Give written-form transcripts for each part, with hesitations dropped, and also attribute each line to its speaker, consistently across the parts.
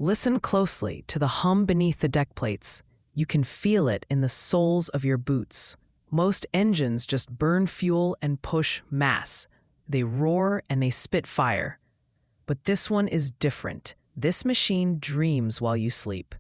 Speaker 1: Listen closely to the hum beneath the deck plates. You can feel it in the soles of your boots. Most engines just burn fuel and push mass. They roar and they spit fire. But this one is different. This machine dreams while you sleep.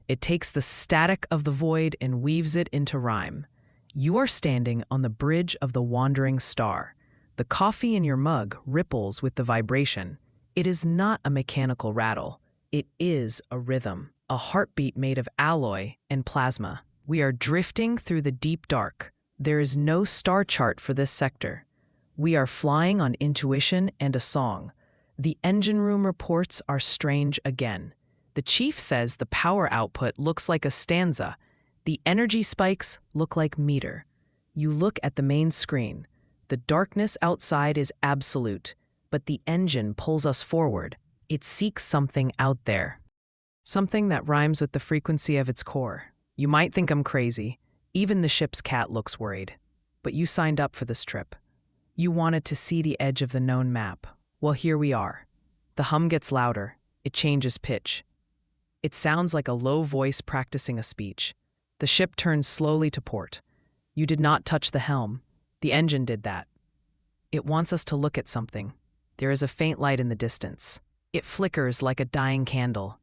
Speaker 1: It takes the static of the void and weaves it into rhyme. You are standing on the bridge of the wandering star. The coffee in your mug ripples with the vibration. It is not a mechanical rattle. It is a rhythm, a heartbeat made of alloy and plasma. We are drifting through the deep dark. There is no star chart for this sector. We are flying on intuition and a song. The engine room reports are strange again. The chief says the power output looks like a stanza. The energy spikes look like meter. You look at the main screen. The darkness outside is absolute, but the engine pulls us forward. It seeks something out there. Something that rhymes with the frequency of its core. You might think I'm crazy. Even the ship's cat looks worried. But you signed up for this trip. You wanted to see the edge of the known map. Well, here we are. The hum gets louder. It changes pitch. It sounds like a low voice practicing a speech. The ship turns slowly to port. You did not touch the helm. The engine did that. It wants us to look at something. There is a faint light in the distance. It flickers like a dying candle.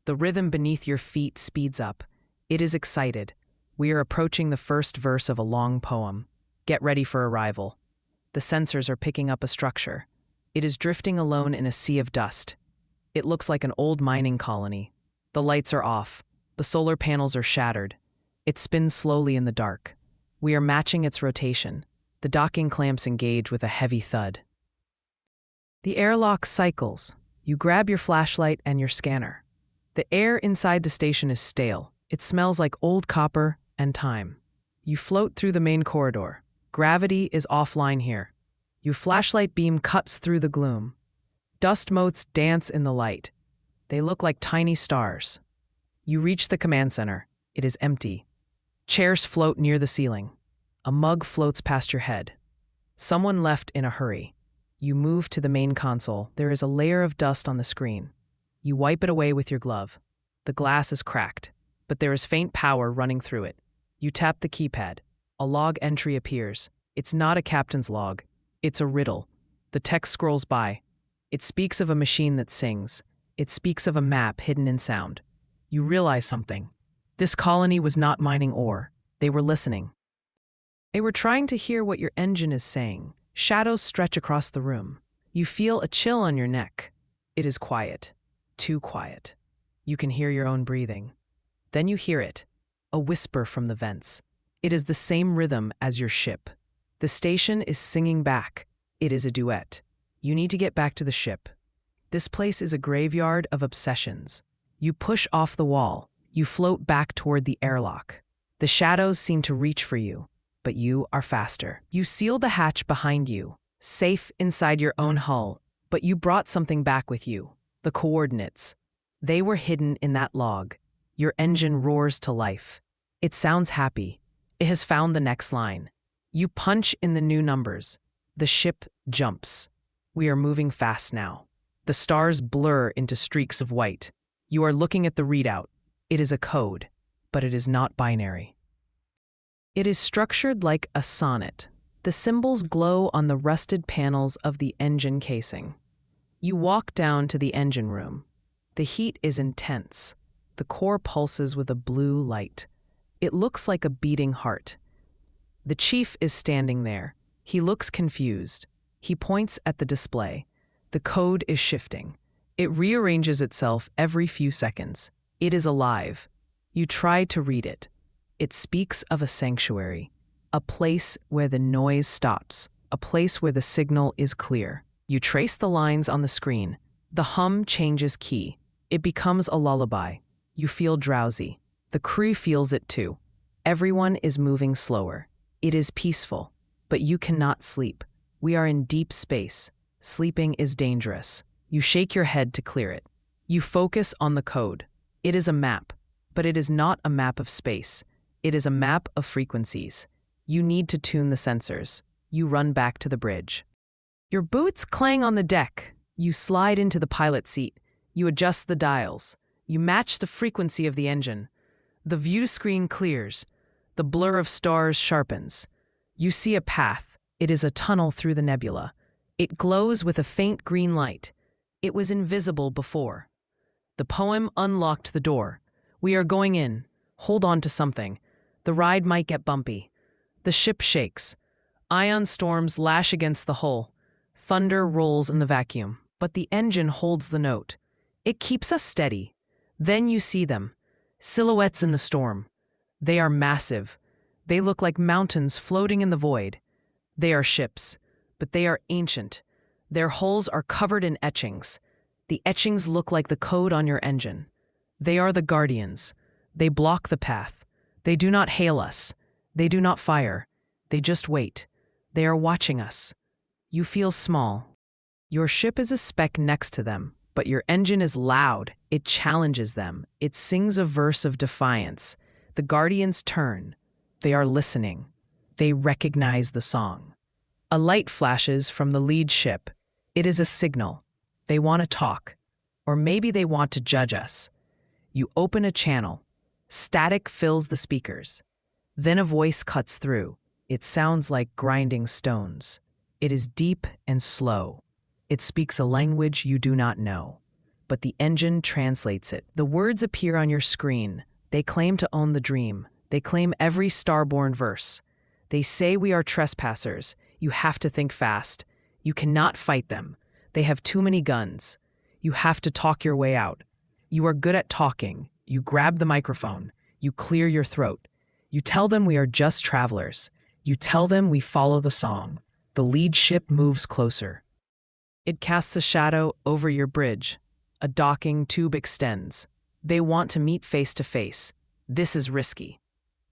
Speaker 1: The rhythm beneath your feet speeds up. It is excited. We are approaching the first verse of a long poem. Get ready for arrival. The sensors are picking up a structure. It is drifting alone in a sea of dust. It looks like an old mining colony. The lights are off. The solar panels are shattered. It spins slowly in the dark. We are matching its rotation. The docking clamps engage with a heavy thud. The airlock cycles. You grab your flashlight and your scanner. The air inside the station is stale. It smells like old copper and time. You float through the main corridor. Gravity is offline here. Your flashlight beam cuts through the gloom. Dust motes dance in the light. They look like tiny stars. You reach the command center. It is empty. Chairs float near the ceiling. A mug floats past your head. Someone left in a hurry. You move to the main console. There is a layer of dust on the screen. You wipe it away with your glove. The glass is cracked, but there is faint power running through it. You tap the keypad. A log entry appears. It's not a captain's log. It's a riddle. The text scrolls by. It speaks of a machine that sings. It speaks of a map hidden in sound. You realize something. This colony was not mining ore. They were listening. They were trying to hear what your engine is saying. Shadows stretch across the room. You feel a chill on your neck. It is quiet. Too quiet. You can hear your own breathing. Then you hear it. A whisper from the vents. It is the same rhythm as your ship. The station is singing back. It is a duet. You need to get back to the ship. This place is a graveyard of obsessions. You push off the wall. You float back toward the airlock. The shadows seem to reach for you, but you are faster. You seal the hatch behind you, safe inside your own hull, but you brought something back with you, the coordinates. They were hidden in that log. Your engine roars to life. It sounds happy. It has found the next line. You punch in the new numbers. The ship jumps. We are moving fast now. The stars blur into streaks of white. You are looking at the readout. It is a code, but it is not binary. It is structured like a sonnet. The symbols glow on the rusted panels of the engine casing. You walk down to the engine room. The heat is intense. The core pulses with a blue light. It looks like a beating heart. The chief is standing there. He looks confused. He points at the display. The code is shifting. It rearranges itself every few seconds. It is alive. You try to read it. It speaks of a sanctuary, a place where the noise stops, a place where the signal is clear. You trace the lines on the screen. The hum changes key. It becomes a lullaby. You feel drowsy. The crew feels it too. Everyone is moving slower. It is peaceful, but you cannot sleep. We are in deep space. Sleeping is dangerous. You shake your head to clear it. You focus on the code. It is a map, but it is not a map of space. It is a map of frequencies. You need to tune the sensors. You run back to the bridge. Your boots clang on the deck. You slide into the pilot seat. You adjust the dials. You match the frequency of the engine. The view screen clears. The blur of stars sharpens. You see a path. It is a tunnel through the nebula. It glows with a faint green light. It was invisible before. The poem unlocked the door. We are going in. Hold on to something. The ride might get bumpy. The ship shakes. Ion storms lash against the hull. Thunder rolls in the vacuum. But the engine holds the note. It keeps us steady. Then you see them. Silhouettes in the storm. They are massive. They look like mountains floating in the void. They are ships, but they are ancient. Their hulls are covered in etchings. The etchings look like the code on your engine. They are the guardians. They block the path. They do not hail us. They do not fire. They just wait. They are watching us. You feel small. Your ship is a speck next to them, but your engine is loud. It challenges them. It sings a verse of defiance. The guardians turn. They are listening. They recognize the song. A light flashes from the lead ship. It is a signal. They want to talk. Or maybe they want to judge us. You open a channel. Static fills the speakers. Then a voice cuts through. It sounds like grinding stones. It is deep and slow. It speaks a language you do not know. But the engine translates it. The words appear on your screen. They claim to own the dream. They claim every starborn verse. They say we are trespassers. You have to think fast. You cannot fight them. They have too many guns. You have to talk your way out. You are good at talking. You grab the microphone. You clear your throat. You tell them we are just travelers. You tell them we follow the song. The lead ship moves closer. It casts a shadow over your bridge. A docking tube extends. They want to meet face to face. This is risky.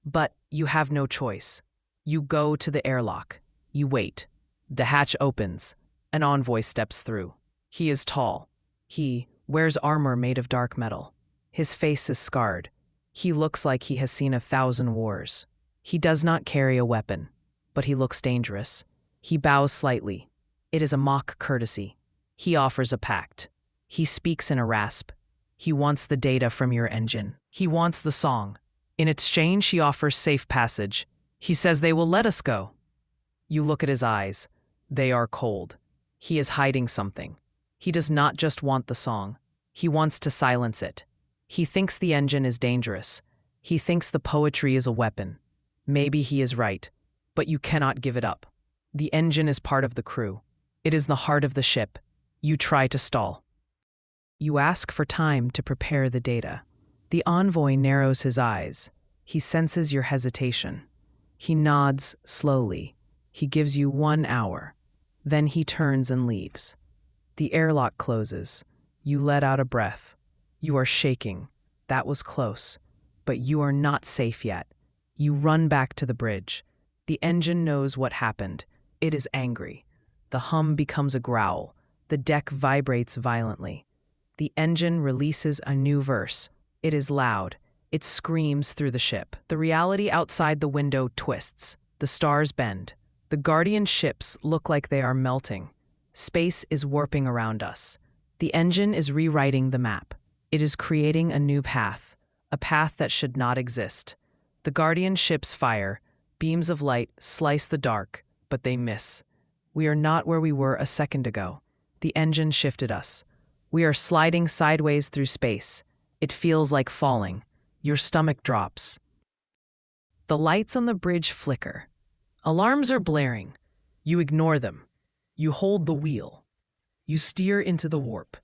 Speaker 1: But you have no choice. You go to the airlock. You wait. The hatch opens. An envoy steps through. He is tall. He wears armor made of dark metal. His face is scarred. He looks like he has seen 1,000 wars. He does not carry a weapon, but he looks dangerous. He bows slightly. It is a mock courtesy. He offers a pact. He speaks in a rasp. He wants the data from your engine. He wants the song. In exchange, he offers safe passage. He says they will let us go. You look at his eyes. They are cold. He is hiding something. He does not just want the song. He wants to silence it. He thinks the engine is dangerous. He thinks the poetry is a weapon. Maybe he is right, but you cannot give it up. The engine is part of the crew. It is the heart of the ship. You try to stall. You ask for time to prepare the data. The envoy narrows his eyes. He senses your hesitation. He nods slowly. He gives you 1 hour. Then he turns and leaves. The airlock closes. You let out a breath. You are shaking. That was close. But you are not safe yet. You run back to the bridge. The engine knows what happened. It is angry. The hum becomes a growl. The deck vibrates violently. The engine releases a new verse. It is loud. It screams through the ship. The reality outside the window twists. The stars bend. The guardian ships look like they are melting. Space is warping around us. The engine is rewriting the map. It is creating a new path, a path that should not exist. The guardian ships fire. Beams of light slice the dark, but they miss. We are not where we were a second ago. The engine shifted us. We are sliding sideways through space. It feels like falling. Your stomach drops. The lights on the bridge flicker. Alarms are blaring. You ignore them. You hold the wheel. You steer into the warp.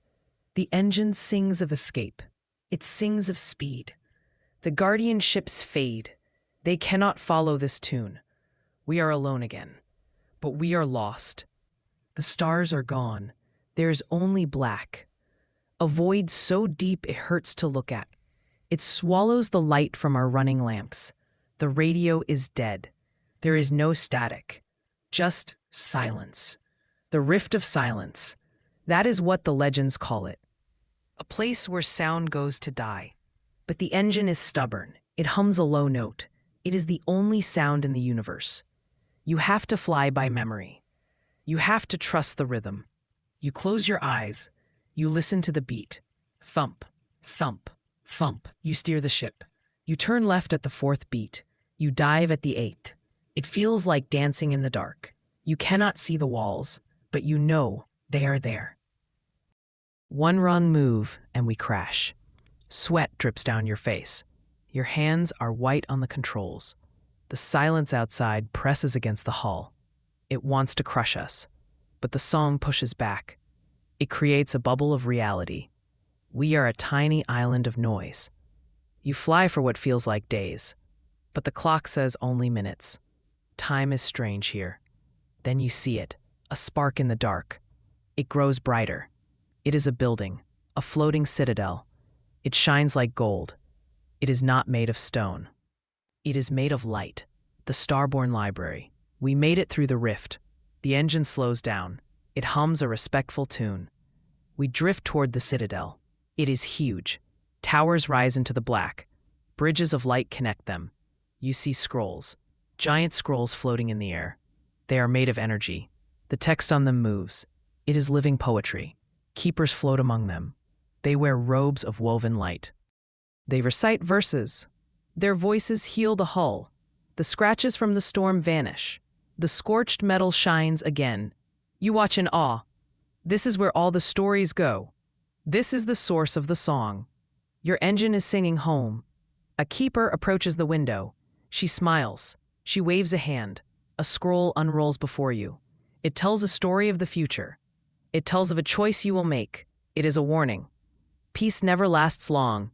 Speaker 1: The engine sings of escape. It sings of speed. The guardian ships fade. They cannot follow this tune. We are alone again. But we are lost. The stars are gone. There is only black. A void so deep it hurts to look at. It swallows the light from our running lamps. The radio is dead. There is no static. Just silence. The rift of silence. That is what the legends call it. A place where sound goes to die. But the engine is stubborn. It hums a low note. It is the only sound in the universe. You have to fly by memory. You have to trust the rhythm. You close your eyes. You listen to the beat. Thump, thump, Thump. You steer the ship. You turn left at the fourth beat. You dive at the eighth. It feels like dancing in the dark. You cannot see the walls, but you know they are there. One wrong move, and we crash. Sweat drips down your face. Your hands are white on the controls. The silence outside presses against the hull. It wants to crush us, but the song pushes back. It creates a bubble of reality. We are a tiny island of noise. You fly for what feels like days, but the clock says only minutes. Time is strange here. Then you see it, a spark in the dark. It grows brighter. It is a building, a floating citadel. It shines like gold. It is not made of stone. It is made of light, the Starborn Library. We made it through the rift. The engine slows down. It hums a respectful tune. We drift toward the citadel. It is huge. Towers rise into the black. Bridges of light connect them. You see scrolls, giant scrolls floating in the air. They are made of energy. The text on them moves. It is living poetry. Keepers float among them. They wear robes of woven light. They recite verses. Their voices heal the hull. The scratches from the storm vanish. The scorched metal shines again. You watch in awe. This is where all the stories go. This is the source of the song. Your engine is singing home. A keeper approaches the window. She smiles. She waves a hand. A scroll unrolls before you. It tells a story of the future. It tells of a choice you will make. It is a warning. Peace never lasts long.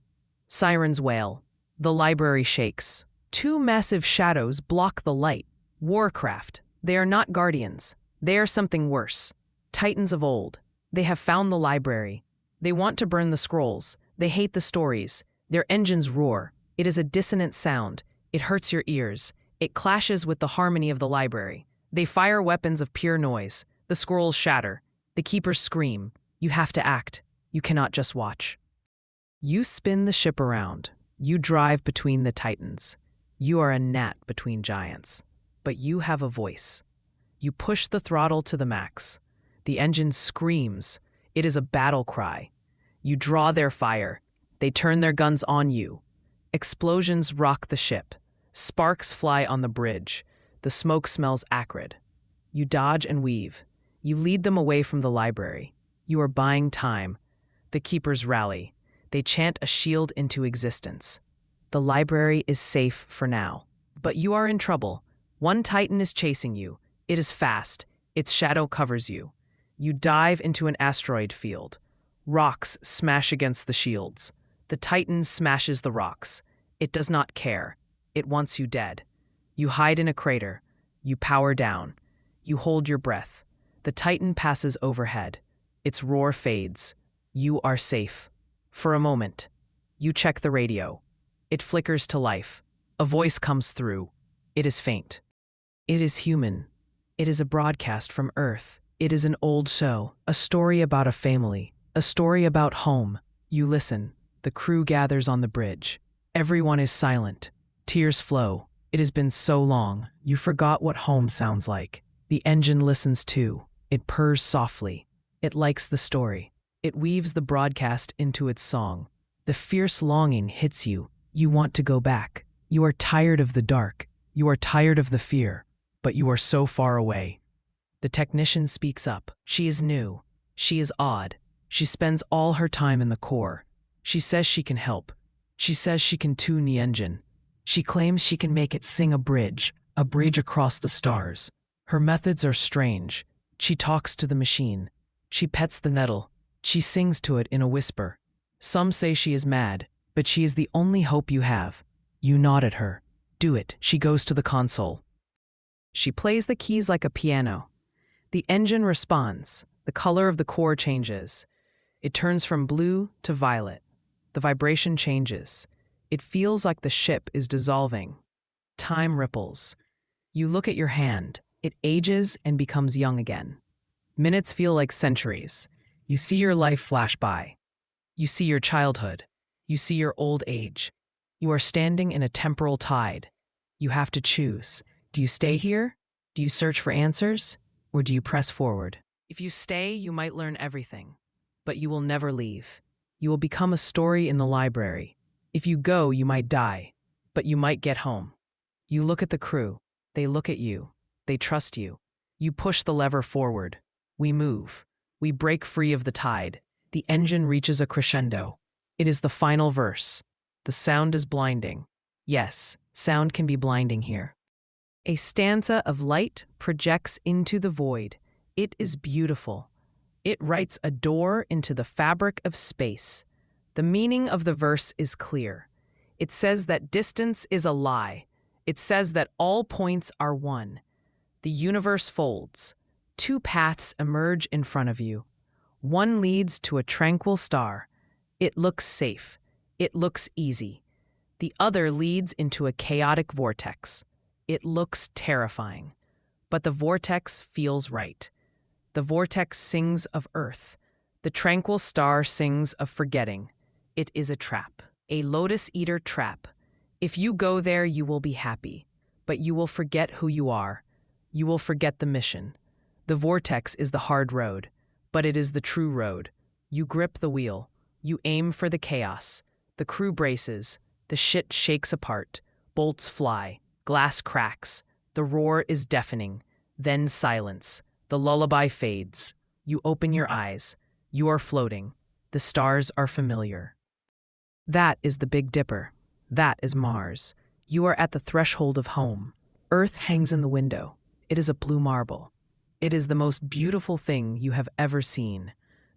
Speaker 1: Sirens wail. The library shakes. Two massive shadows block the light. Warcraft. They are not guardians. They are something worse. Titans of old. They have found the library. They want to burn the scrolls. They hate the stories. Their engines roar. It is a dissonant sound. It hurts your ears. It clashes with the harmony of the library. They fire weapons of pure noise. The scrolls shatter. The keepers scream. You have to act. You cannot just watch. You spin the ship around. You drive between the titans. You are a gnat between giants. But you have a voice. You push the throttle to the max. The engine screams. It is a battle cry. You draw their fire. They turn their guns on you. Explosions rock the ship. Sparks fly on the bridge. The smoke smells acrid. You dodge and weave. You lead them away from the library. You are buying time. The keepers rally. They chant a shield into existence. The library is safe for now. But you are in trouble. One titan is chasing you. It is fast. Its shadow covers you. You dive into an asteroid field. Rocks smash against the shields. The titan smashes the rocks. It does not care. It wants you dead. You hide in a crater. You power down. You hold your breath. The titan passes overhead. Its roar fades. You are safe. For a moment, you check the radio. It flickers to life. A voice comes through. It is faint. It is human. It is a broadcast from Earth. It is an old show, a story about a family, a story about home. You listen. The crew gathers on the bridge. Everyone is silent. Tears flow. It has been so long. You forgot what home sounds like. The engine listens too. It purrs softly. It likes the story. It weaves the broadcast into its song. The fierce longing hits you. You want to go back. You are tired of the dark. You are tired of the fear. But you are so far away. The technician speaks up. She is new. She is odd. She spends all her time in the core. She says she can help. She says she can tune the engine. She claims she can make it sing a bridge across the stars. Her methods are strange. She talks to the machine. She pets the nettle. She sings to it in a whisper. Some say she is mad, but she is the only hope you have. You nod at her. Do it. She goes to the console. She plays the keys like a piano. The engine responds. The color of the core changes. It turns from blue to violet. The vibration changes. It feels like the ship is dissolving. Time ripples. You look at your hand. It ages and becomes young again. Minutes feel like centuries. You see your life flash by. You see your childhood. You see your old age. You are standing in a temporal tide. You have to choose. Do you stay here? Do you search for answers? Or do you press forward? If you stay, you might learn everything. But you will never leave. You will become a story in the library. If you go, you might die, but you might get home. You look at the crew. They look at you. They trust you. You push the lever forward. We move. We break free of the tide. The engine reaches a crescendo. It is the final verse. The sound is blinding. Yes, sound can be blinding here. A stanza of light projects into the void. It is beautiful. It writes a door into the fabric of space. The meaning of the verse is clear. It says that distance is a lie. It says that all points are one. The universe folds. Two paths emerge in front of you. One leads to a tranquil star. It looks safe. It looks easy. The other leads into a chaotic vortex. It looks terrifying. But the vortex feels right. The vortex sings of Earth. The tranquil star sings of forgetting. It is a trap, a lotus eater trap. If you go there, you will be happy, but you will forget who you are. You will forget the mission. The vortex is the hard road, but it is the true road. You grip the wheel. You aim for the chaos. The crew braces. The shit shakes apart. Bolts fly. Glass cracks. The roar is deafening. Then silence. The lullaby fades. You open your eyes. You are floating. The stars are familiar. That is the Big Dipper. That is Mars. You are at the threshold of home. Earth hangs in the window. It is a blue marble. It is the most beautiful thing you have ever seen.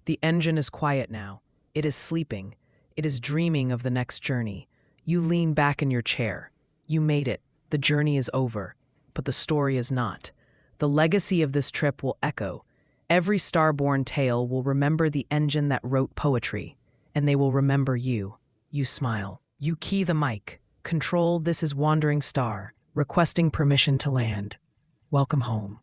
Speaker 1: The engine is quiet now. It is sleeping. It is dreaming of the next journey. You lean back in your chair. You made it. The journey is over. But the story is not. The legacy of this trip will echo. Every starborn tale will remember the engine that wrote poetry. And they will remember you. You smile. You key the mic. Control, this is Wandering Star, requesting permission to land. Welcome home.